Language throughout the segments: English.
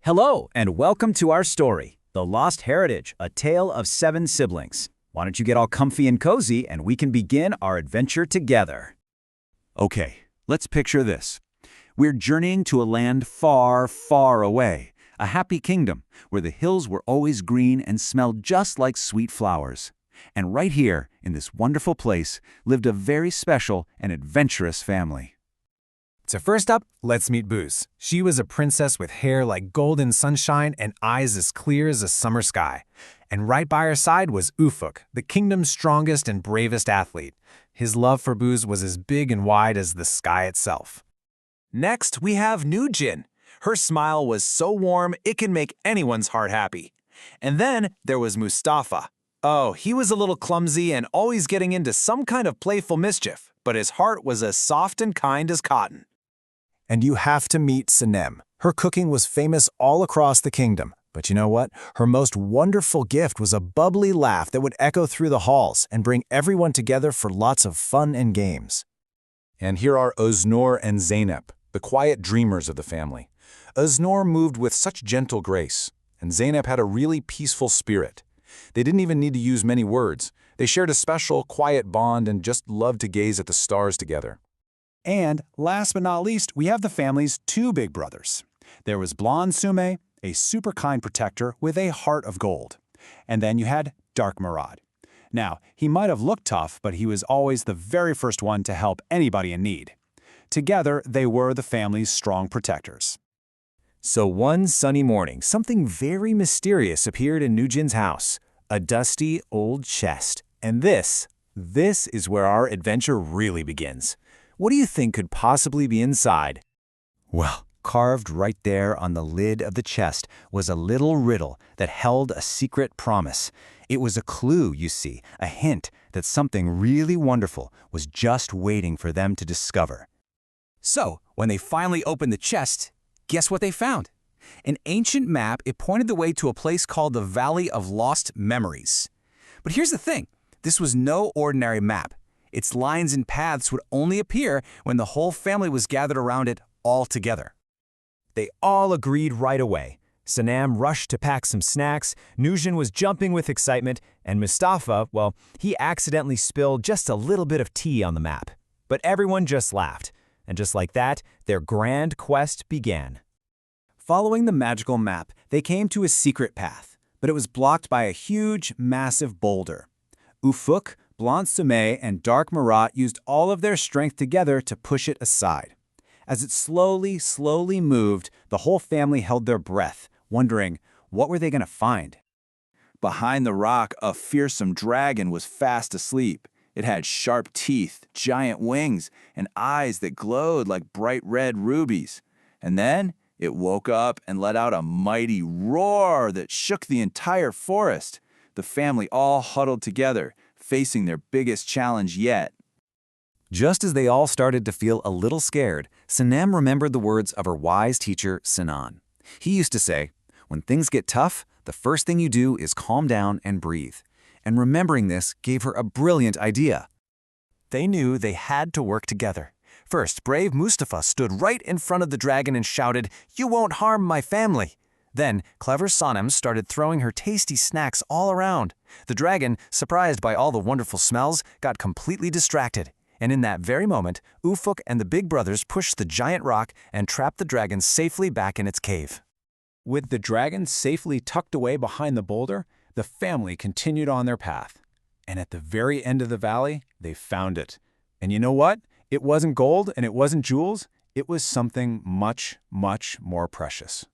Hello, and welcome to our story, The Lost Heritage, a tale of 7 siblings. Why don't you get all comfy and cozy, and we can begin our adventure together. Okay, let's picture this. We're journeying to a land far, far away, a happy kingdom where the hills were always green and smelled just like sweet flowers. And right here, in this wonderful place, lived a very special and adventurous family. So first up, let's meet Booz. She was a princess with hair like golden sunshine and eyes as clear as a summer sky. And right by her side was Ufuk, the kingdom's strongest and bravest athlete. His love for Booz was as big and wide as the sky itself. Next, we have Nujin. Her smile was so warm it can make anyone's heart happy. And then there was Mustafa. Oh, he was a little clumsy and always getting into some kind of playful mischief, but his heart was as soft and kind as cotton. And you have to meet Sanem. Her cooking was famous all across the kingdom. But you know what? Her most wonderful gift was a bubbly laugh that would echo through the halls and bring everyone together for lots of fun and games. And here are Öznur and Zeynep, the quiet dreamers of the family. Öznur moved with such gentle grace, and Zeynep had a really peaceful spirit. They didn't even need to use many words. They shared a special, quiet bond and just loved to gaze at the stars together. And last but not least, we have the family's 2 big brothers. There was Blonde Sume, a super kind protector with a heart of gold. And then you had Dark Murad. Now, he might have looked tough, but he was always the very first one to help anybody in need. Together, they were the family's strong protectors. So one sunny morning, something very mysterious appeared in Nujin's house. A dusty old chest. And this is where our adventure really begins. What do you think could possibly be inside? Well, carved right there on the lid of the chest was a little riddle that held a secret promise. It was a clue, you see, a hint that something really wonderful was just waiting for them to discover. So, when they finally opened the chest, guess what they found? An ancient map. It pointed the way to a place called the Valley of Lost Memories. But here's the thing. This was no ordinary map. Its lines and paths would only appear when the whole family was gathered around it all together. They all agreed right away. Sanem rushed to pack some snacks, Nujin was jumping with excitement, and Mustafa, well, he accidentally spilled just a little bit of tea on the map. But everyone just laughed, and just like that, their grand quest began. Following the magical map, they came to a secret path, but it was blocked by a huge, massive boulder. Ufuk, Blonde Sume, and Dark Murad used all of their strength together to push it aside. As it slowly moved, the whole family held their breath, wondering, what were they going to find? Behind the rock, a fearsome dragon was fast asleep. It had sharp teeth, giant wings, and eyes that glowed like bright red rubies. And then it woke up and let out a mighty roar that shook the entire forest. The family all huddled together, facing their biggest challenge yet. Just as they all started to feel a little scared, Sanem remembered the words of her wise teacher, Sinan. He used to say, when things get tough, the first thing you do is calm down and breathe. And remembering this gave her a brilliant idea. They knew they had to work together. First, brave Mustafa stood right in front of the dragon and shouted, "You won't harm my family." Then, clever Sanem started throwing her tasty snacks all around. The dragon, surprised by all the wonderful smells, got completely distracted. And in that very moment, Ufuk and the big brothers pushed the giant rock and trapped the dragon safely back in its cave. With the dragon safely tucked away behind the boulder, the family continued on their path. And at the very end of the valley, they found it. And you know what? It wasn't gold and it wasn't jewels. It was something much, much more precious.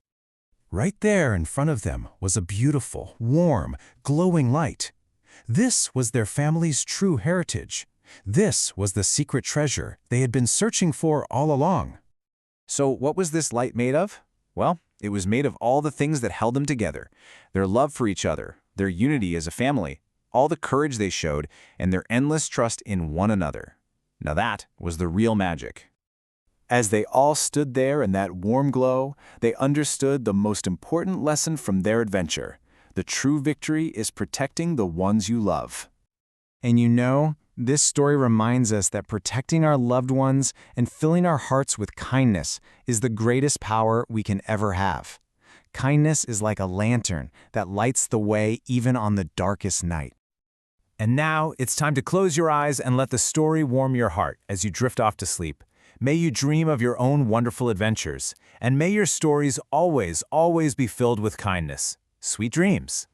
Right there in front of them was a beautiful, warm, glowing light. This was their family's true heritage. This was the secret treasure they had been searching for all along. So what was this light made of? Well, it was made of all the things that held them together. Their love for each other, their unity as a family, all the courage they showed, and their endless trust in one another. Now that was the real magic. As they all stood there in that warm glow, they understood the most important lesson from their adventure. The true victory is protecting the ones you love. And you know, this story reminds us that protecting our loved ones and filling our hearts with kindness is the greatest power we can ever have. Kindness is like a lantern that lights the way even on the darkest night. And now it's time to close your eyes and let the story warm your heart as you drift off to sleep. May you dream of your own wonderful adventures, and may your stories always be filled with kindness. Sweet dreams.